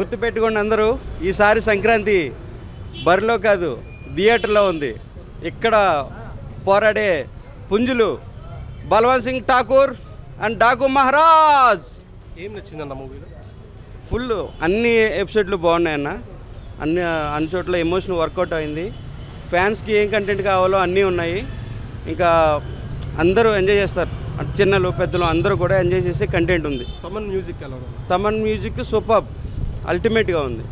గుర్తుపెట్టుకోండి అందరూ, ఈసారి సంక్రాంతి బరిలో కాదు థియేటర్లో ఉంది. ఇక్కడ పోరాడే పుంజులు బల్వంత్ సింగ్ ఠాకూర్ అండ్ డాకు మహారాజ్. ఏం నచ్చిందన్న మూవీలో? ఫుల్ అన్ని ఎపిసోడ్లు బాగున్నాయన్న. అన్ని చోట్ల ఎమోషన్ వర్కౌట్ అయింది. ఫ్యాన్స్కి ఏం కంటెంట్ కావాలో అన్నీ ఉన్నాయి. ఇంకా అందరూ ఎంజాయ్ చేస్తారు, చిన్నలు పెద్దలు అందరూ కూడా ఎంజాయ్ చేసే కంటెంట్ ఉంది. తమన్ మ్యూజిక్ ఎలా ఉంది? తమన్ మ్యూజిక్ సూపర్, అల్టిమేట్గా ఉంది.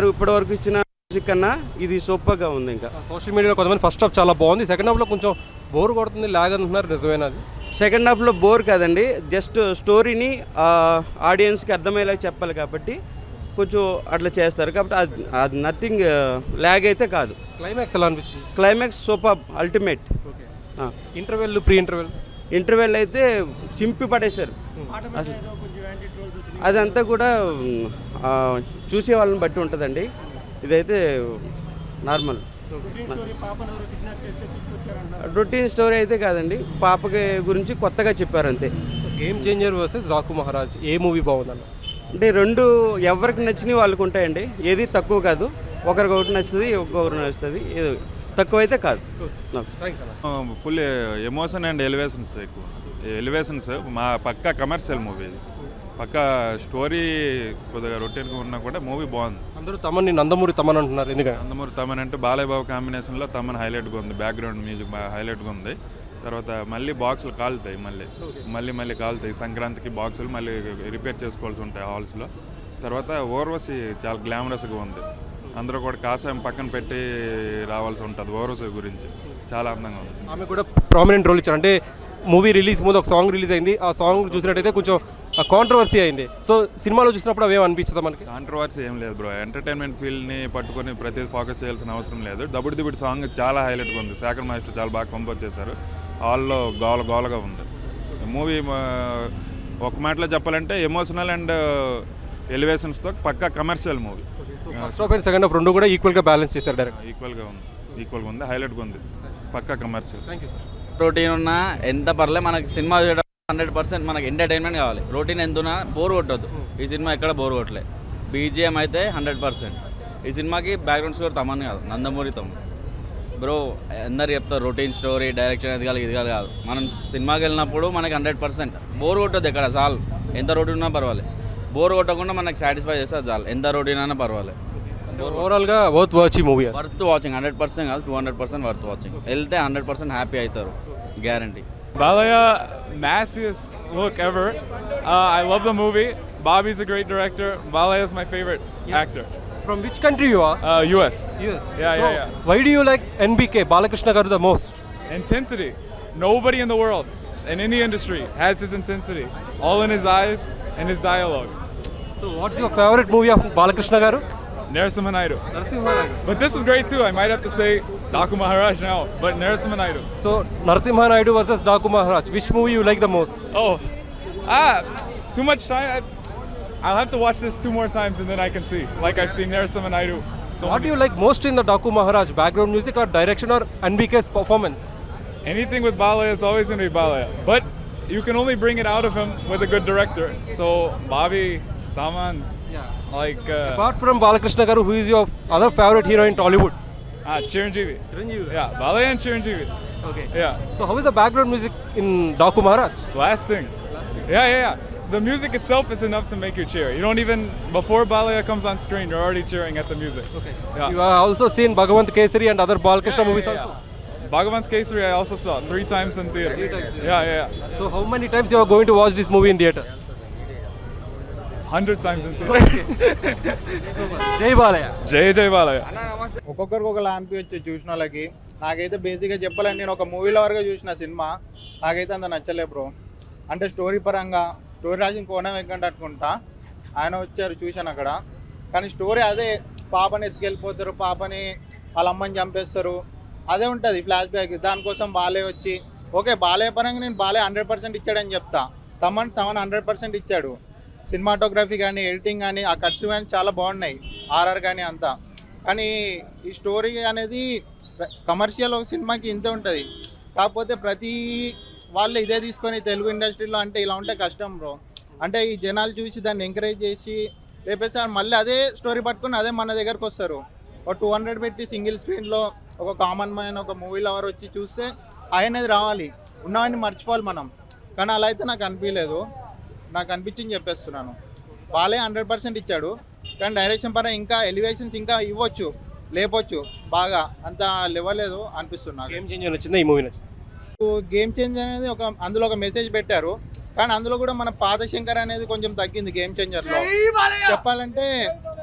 ఇప్పటివరకు ఇచ్చిన మ్యూజిక్ కన్నా ఇది సూపర్గా ఉంది. ఇంకా సోషల్ మీడియాలో కొంతమంది ఫస్ట్ హాఫ్ చాలా బాగుంది, సెకండ్ హాఫ్లో కొంచెం బోర్ కొడుతుంది, లాగ్ అంటున్నారు, నిజమేనా అది? సెకండ్ హాఫ్లో బోర్ కాదండి, జస్ట్ స్టోరీని ఆడియన్స్కి అర్థమయ్యేలా చెప్పాలి కాబట్టి కొంచెం అట్లా చేస్తారు. కాబట్టి అది నథింగ్ ల్యాగ్ అయితే కాదు. క్లైమాక్స్ ఎలా అనిపించింది? Climax super, ultimate. Interval, pre interval అయితే చింపి పడేశారు. అదంతా కూడా చూసే వాళ్ళని బట్టి ఉంటుందండి. ఇదైతే నార్మల్ రొటీన్ స్టోరీ అయితే కాదండి, పాపకి గురించి కొత్తగా చెప్పారు అంతే. Game changer versus Daku Maharaj, ఏ మూవీ బాగుందన్న? అంటే రెండు ఎవరికి నచ్చినవి వాళ్ళకు ఉంటాయండి, ఏది తక్కువ కాదు. ఒకరికి ఒకటి నచ్చుతుంది, ఒక్కొక్కరు నచ్చుతుంది, ఏదో తక్కువ అయితే కాదు. ఫుల్ ఎమోషన్ అండ్ ఎలివేషన్స్, ఎక్కువ ఎలివేషన్స్. మా పక్కా కమర్షియల్ మూవీ ఇది. పక్కా స్టోరీ కొద్దిగా రొటీన్గా ఉన్నా కూడా మూవీ బాగుంది. అందరూ తమన్ నందమూరి తమన్ అంటున్నారు, ఎందుకంటే నందమూరి తమన్ అంటే బాలయ్య బాబు కాంబినేషన్లో తమన్ హైలైట్గా ఉంది. బ్యాక్గ్రౌండ్ మ్యూజిక్ బాగా హైలైట్గా ఉంది. తర్వాత మళ్ళీ బాక్సులు కాలుతాయి, మళ్ళీ కాలుతాయి. సంక్రాంతికి బాక్సులు మళ్ళీ రిపేర్ చేసుకోవాల్సి ఉంటాయి హాల్స్లో. తర్వాత ఓర్వశి చాలా గ్లామరస్గా ఉంది. అందరూ కూడా కాషాయం పక్కన పెట్టి రావాల్సి ఉంటుంది. ఓర్వశి గురించి చాలా అందంగా ఉంది. ఆమె కూడా ప్రామినెంట్ రోల్ ఇచ్చారు. అంటే మూవీ రిలీజ్ ముందు ఒక సాంగ్ రిలీజ్ అయింది, ఆ సాంగ్ చూసినట్టయితే కొంచెం కాంట్రవర్సీ అయింది. సో సినిమాలో చూసినప్పుడు అవేం అనిపించదా మనకి? కాంట్రవర్సీ ఏం లేదు బ్రో. ఎంటర్టైన్మెంట్ ఫీల్డ్ని పట్టుకొని ప్రతిదీ ఫోకస్ చేయాల్సిన అవసరం లేదు. దబుడి సాంగ్ చాలా హైలైట్గా ఉంది. శేఖర్ మాస్టర్ చాలా బాగా కంపోజ్ చేశారు. హాల్లో గోలగా ఉంది మూవీ. ఒక మాటలో చెప్పాలంటే ఎమోషనల్ అండ్ ఎలివేషన్స్తో పక్కా commercial movie. First half and second half రెండు కూడా ఈక్వల్గా బ్యాలెన్స్ చేస్తారు. డైరెక్ట్ ఈక్వల్గా ఉంది, హైలైట్గా ఉంది, పక్కా commercial. Thank you sir. Routine ఉన్నా ఎంత పర్లే, మనకి సినిమా చూడడం 100% మనకి ఎంటర్టైన్మెంట్ కావాలి. రొటీన్ ఎంత ఉన్నా బోర్ కొట్టద్దు. ఈ సినిమా ఎక్కడ బోర్ కొట్టలే. బీజిఎం అయితే 100%. ఈ సినిమాకి బ్యాక్గ్రౌండ్ స్కోర్ తమన్ కాదు, నందమూరి తమన్. బ్రో అందరు చెప్తారు రొటీన్ స్టోరీ, డైరెక్షన్ ఇది కాదు. మనం సినిమాకి వెళ్ళినప్పుడు మనకి 100% బోర్ కొట్టద్దు. ఎక్కడ చాలు, ఎంత రొటీన్ ఉన్నా పర్వాలేదు. బోర్ కొట్టకుండా మనకు సాటిస్ఫై చేస్తే చాలు, ఎంత రొటీన్ అయినా పర్వాలేదు. ఓవరాల్గా worth watching movie. Worth watching 100% కాదు, 200% వర్త్ వాచింగ్. వెళ్తే 100% హ్యాపీ అవుతారు, guarantee. Balaya, massiest look ever. I love the movie. Bobby's a great director. Balaya is my favorite actor. From which country you are? US. US. Yeah. Why do you like NBK, Balakrishna Garu, the most? Intensity. Nobody in the world, in any industry, has his intensity. All in his eyes and his dialogue. So what's your favorite movie of Balakrishna Garu? Narasimha Naidu. Narasimha Naidu. But this is great too. I might have to say Daku Maharaj now, but Narasimha Naidu. So Narasimha Naidu versus Daku Maharaj. Which movie you like the most? Too much time. I'll have to watch this 2 more times and then I can see. Like I've seen Narasimha Naidu. What do you like most in the Daku Maharaj? Background music or direction or NBK's performance? Anything with Balaya is always going to be Balaya. But you can only bring it out of him with a good director. So Bobby, Taman, apart from Balakrishna Garu, who is your other favorite hero in Tollywood? Chiranjeevi. Chiranjeevi. Yeah, Balaya and Chiranjeevi. Okay. Yeah. So how is the background music in Daku Maharaj? Blasting. Yeah. The music itself is enough to make you cheer. You don't even, before Balaya comes on screen, you're already cheering at the music. Okay. Yeah. You have also seen Bhagavant Kesari and other Balakrishna movies also? Bhagavant Kesari I also saw 3 times in theater. 3 times. Yeah. So how many times you are going to watch this movie in theater? 100 times in theater. Jai Balaya. Jai Balaya. ఒక్కొక్కరికి ఒకలా అనిపించచ్చు చూసిన వాళ్ళకి. నాకైతే బేసిక్గా చెప్పాలంటే నేను ఒక మూవీలో వరకు చూసిన సినిమా నాకైతే అంత నచ్చలే బ్రో. అంటే స్టోరీ పరంగా స్టోరీ రాసిన కోణం వెంకట అనుకుంటా ఆయన వచ్చారు చూశాను అక్కడ. కానీ స్టోరీ అదే, పాపని ఎత్తుకెళ్ళిపోతారు, పాపని వాళ్ళ అమ్మని చంపేస్తారు, అదే ఉంటుంది ఫ్లాష్ బ్యాక్. దానికోసం బాలే వచ్చి ఓకే బాలే పరంగా నేను బాలే 100% ఇచ్చాడని చెప్తా. తమన్ 100% ఇచ్చాడు. సినిమాటోగ్రఫీ కానీ, ఎడిటింగ్ కానీ, ఆ కట్స్ కానీ చాలా బాగున్నాయి, ఆర్ఆర్ కానీ అంతా. కానీ ఈ స్టోరీ అనేది కమర్షియల్ ఒక సినిమాకి ఇంతే ఉంటుంది. కాకపోతే ప్రతి వాళ్ళు ఇదే తీసుకొని తెలుగు ఇండస్ట్రీలో అంటే ఇలా ఉంటే కష్టం బ్రో. అంటే ఈ జనాలు చూసి దాన్ని ఎంకరేజ్ చేసి లేపేసి మళ్ళీ అదే స్టోరీ పట్టుకొని అదే మన దగ్గరకు వస్తారు. ఒక 200 పెట్టి సింగిల్ స్క్రీన్లో ఒక కామన్ మ్యాన్ ఒక మూవీ లవర్ వచ్చి చూస్తే అనేది రావాలి, ఉన్నవన్నీ మర్చిపోవాలి మనం. కానీ అలా అయితే నాకు అనిపించలేదు. నాకు అనిపించింది చెప్పేస్తున్నాను. వాళ్ళే 100% ఇచ్చాడు. కానీ డైరెక్షన్ పరంగా ఇంకా ఎలివేషన్స్ ఇంకా ఇవ్వచ్చు, లేపొచ్చు, బాగా అంత లేవలేదు అనిపిస్తుంది నాకు. గేమ్ చేంజర్ నచ్చిందా ఈ మూవీ నచ్చింది? గేమ్ చేంజ్ అనేది అందులో ఒక మెసేజ్ పెట్టారు. కానీ అందులో కూడా మన పాత శంకర్ అనేది కొంచెం తగ్గింది గేమ్ చేంజర్లో. చెప్పాలంటే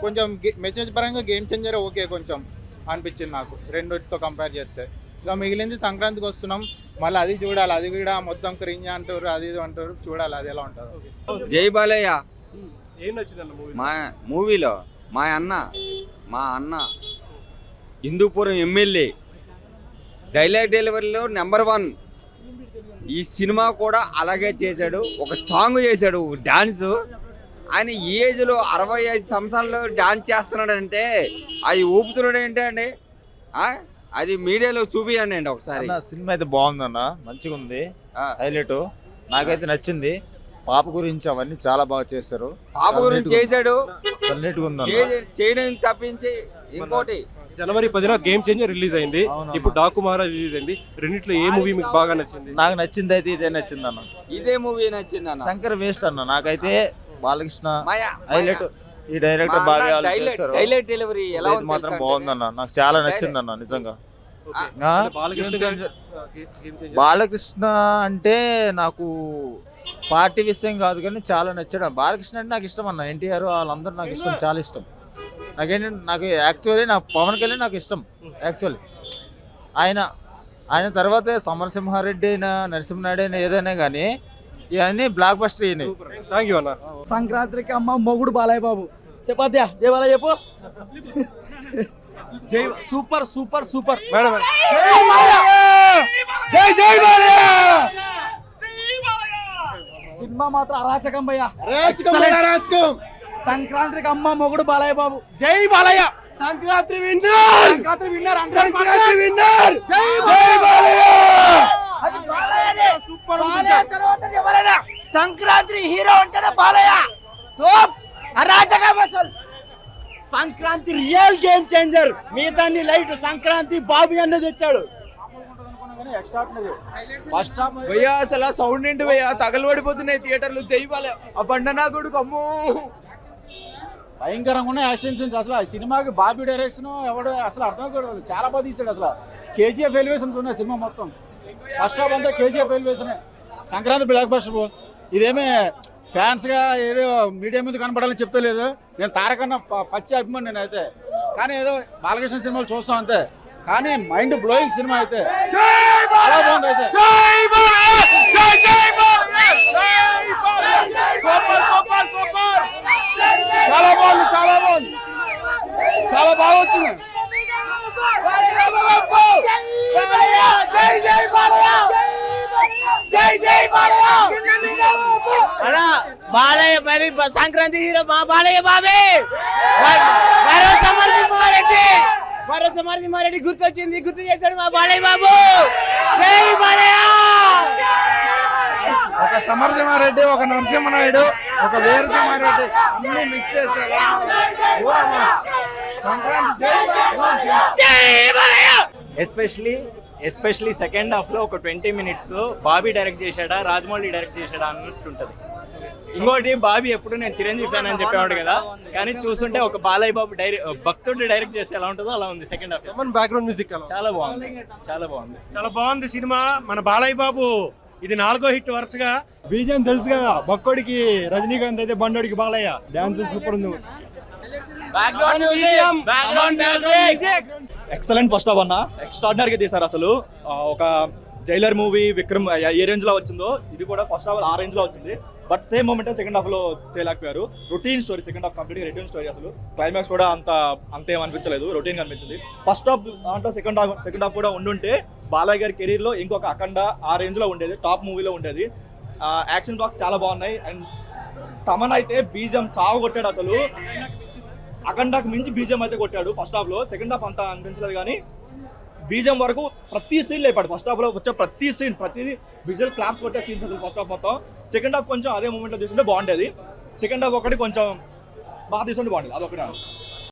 కొంచెం మెసేజ్ పరంగా గేమ్ చేంజర్ ఓకే కొంచెం అనిపించింది నాకు రెండిటితో కంపేర్ చేస్తే. ఇక మిగిలింది సంక్రాంతికి వస్తున్నాం, మళ్ళీ అది చూడాలి. అది కూడా మొత్తం క్రింజ్ అంటారు, అది ఇది అంటారు, చూడాలి అది ఎలా ఉంటుందో. జై బాలయ్య ఏం నచ్చిందన్న మూవీ? మా మూవీలో మా అన్న హిందూపురం ఎమ్మెల్యే డైలాగ్ డెలివరీలో నెంబర్ 1. ఈ సినిమా కూడా అలాగే చేశాడు. ఒక సాంగ్ చేశాడు, డాన్స్. ఆయన ఈ ఏజ్లో 65 సంవత్సరాల్లో డాన్స్ చేస్తున్నాడంటే అది ఊపుతున్నాడు ఏంటండి? అది మీడియాలో చూపియండి అండి ఒకసారి. సినిమా అయితే బాగుందన్న, మంచిగా ఉంది, హైలైట్ నాకైతే నచ్చింది. పాప గురించి అవన్నీ చాలా బాగా చేస్తారు. పాప గురించి చేశాడు, చేయడం తప్పించి ఇంకోటి. జనవరి 10న గేమ్ చేంజర్ రిలీజ్ అయింది, ఇప్పుడు డాకు మహారాజ్ రిలీజ్ అయింది. రెండిట్లో ఏ మూవీ మీకు బాగా నచ్చింది? నాకు నచ్చింది అయితే ఇదే నచ్చింది అన్న. ఇదే మూవీ నచ్చింది అన్న. శంకర్ వేస్ట్ అన్న, నాకైతే బాలకృష్ణ హైలైట్. ఈ డైరెక్టర్ బాగా చేస్తారు. డైలాగ్ డెలివరీ ఎలా ఉంది మాత్రం బాగుందన్న, నాకు చాలా నచ్చింది అన్న నిజంగా. బాలకృష్ణ అంటే నాకు పార్టీ విషయం కాదు కానీ చాలా నచ్చాడు. బాలకృష్ణ అంటే నాకు ఇష్టం అన్న. ఎన్టీఆర్ వాళ్ళందరూ నాకు ఇష్టం, చాలా ఇష్టం. నాకు యాక్చువల్లీ నాకు పవన్ కళ్యాణ్ నాకు ఇష్టం యాక్చువల్లీ. ఆయన తర్వాత సమరసింహారెడ్డి అయినా నరసింహనాయుడు అయినా ఏదైనా కానీ ఇవన్నీ బ్లాక్ బస్టర్ అయినాయి. థ్యాంక్ యూ అన్న. సంక్రాంతికి అమ్మ మొగుడు బాలయ్య బాబు చెప్పద్యా, జై బాలయ్య చెప్పు. జై super super super madam cinema మాత్రం అరాచకం భయ్యా. అరాచకం. సంక్రాంతికి అమ్మ మొగుడు బాలయ్య బాబు, జై Balayya. Sankranti winner, Sankranti winner, Sankranti winner, జై బాలయ్య. సూపర్ సంక్రాంతి హీరో అంటేనే బాలయ్య. అరాచకం అసలు. Sankranti real game changer. మిగతా లైట్ సంక్రాంతి బాబీ అన్నది తెచ్చాడు. ఫస్ట్ భయ్యా అసలు సౌండ్ ఏంటి భయ్యా, తగలబడిపోతున్నాయి థియేటర్లు. జై బాలయ్య. ఆ బండనా కొడుకు అమ్మో భయంకరంగా ఉన్నాయి యాక్షన్ సీన్స్. అసలు ఆ సినిమాకి బాబీ డైరెక్షన్ ఎవడు అసలు అర్థం కూడా చాలా బాగా తీసాడు. అసలు కేజీఎఫ్ ఎలివేషన్స్ ఉన్నాయి సినిమా మొత్తం. ఫస్ట్ హాఫ్ అంతా KGF elevation. Sankranti blockbuster. ఇదేమే ఫ్యాన్స్గా ఏదో మీడియా మీద కనపడాలని చెప్తలేదు. నేను తారకన్నా పచ్చి అభిమాని నేనైతే. కానీ ఏదో బాలకృష్ణ సినిమాలు చూస్తాం అంతే. కానీ మైండ్ బ్లోయింగ్ సినిమా అయితే చాలా బాగుంది. అయితే చాలా బాగుంది, చాలా బాగుంది, చాలా బాగా వచ్చింది. బాలయ్య మరి సంక్రాంతి హీరో మా బాలయ్య బాబే. మరో సమర్థిమారెడ్డి గుర్తొచ్చింది, గుర్తు చేశాడు మా బాలయ్య బాబు. జై బాలయ్య. ఒక సమరసింహారెడ్డి, ఒక నరసింహనాయుడు, ఒక వీరసింహారెడ్డి అన్ని మిక్స్ చేస్తాడు. ఎస్పెషలీ సెకండ్ హాఫ్లో ఒక 20 minutes బాబీ డైరెక్ట్ చేశాడా రాజమౌళి డైరెక్ట్ చేశాడా అన్నట్టుంటుంది. ఇంకోటి బాబీ ఎప్పుడు నేను చిరంజీవి ఫ్యాన్ అని చెప్పేవాడు కదా, కానీ చూస్తుంటే ఒక బాలయ్య బాబు భక్తుడు డైరెక్ట్ చేస్తే ఎలా ఉంటుందో అలా ఉంది సెకండ్ హాఫ్. బ్యాక్గ్రౌండ్ మ్యూజిక్ చాలా బాగుంది, చాలా బాగుంది, చాలా బాగుంది సినిమా. మన బాలయ్య బాబు ఇది 4వ హిట్ వరుసగా. బీజం తెలుసు కదా, బక్కోడికి రజనీకాంత్ అయితే బండోడికి బాలయ్య. డాన్స్ సూపర్ ఉంది. ఎక్సలెంట్ ఫస్ట్ హాఫ్ అన్న, ఎక్స్ట్రాడినరీగా తీశారు అసలు. ఒక జైలర్ మూవీ విక్రమ్ ఏ రేంజ్ లో వచ్చిందో ఇది కూడా ఫస్ట్ హాఫ్ ఆ రేంజ్ లో వచ్చింది. But same moment second half లో చేయలేకపోయారు. Routine story second half complete routine story. అసలు క్లైమాక్స్ కూడా అంతేం అనిపించలేదు, రొటీన్ అనిపించింది. ఫస్ట్ హాఫ్ దాంట్లో సెకండ్ హాఫ్ కూడా ఉండుంటే బాలయ్య గారి కెరీర్ లో ఇంకొక అఖండ ఆ రేంజ్ లో ఉండేది, టాప్ మూవీలో ఉండేది. యాక్షన్ బ్లాక్స్ చాలా బాగున్నాయి. అండ్ తమన్ అయితే బీజం చావు కొట్టాడు అసలు. అఖండకు మించి బీజం అయితే కొట్టాడు ఫస్ట్ హాఫ్ లో. సెకండ్ హాఫ్ అంతా అనిపించలేదు కానీ బీజం వరకు ప్రతి సీన్ లేపాడు. ఫస్ట్ హాఫ్ లో వచ్చే ప్రతి సీన్, ప్రతిదీ విజువల్ క్లాప్స్ కొట్టే సీన్స్ అసలు ఫస్ట్ హాఫ్ మొత్తం. సెకండ్ హాఫ్ కొంచెం అదే మూమెంట్ లో చూస్తుంటే బాగుండేది. సెకండ్ హాఫ్ ఒకటి కొంచెం బాగా తీసుకుంటే బాగుంటుంది అదొకటి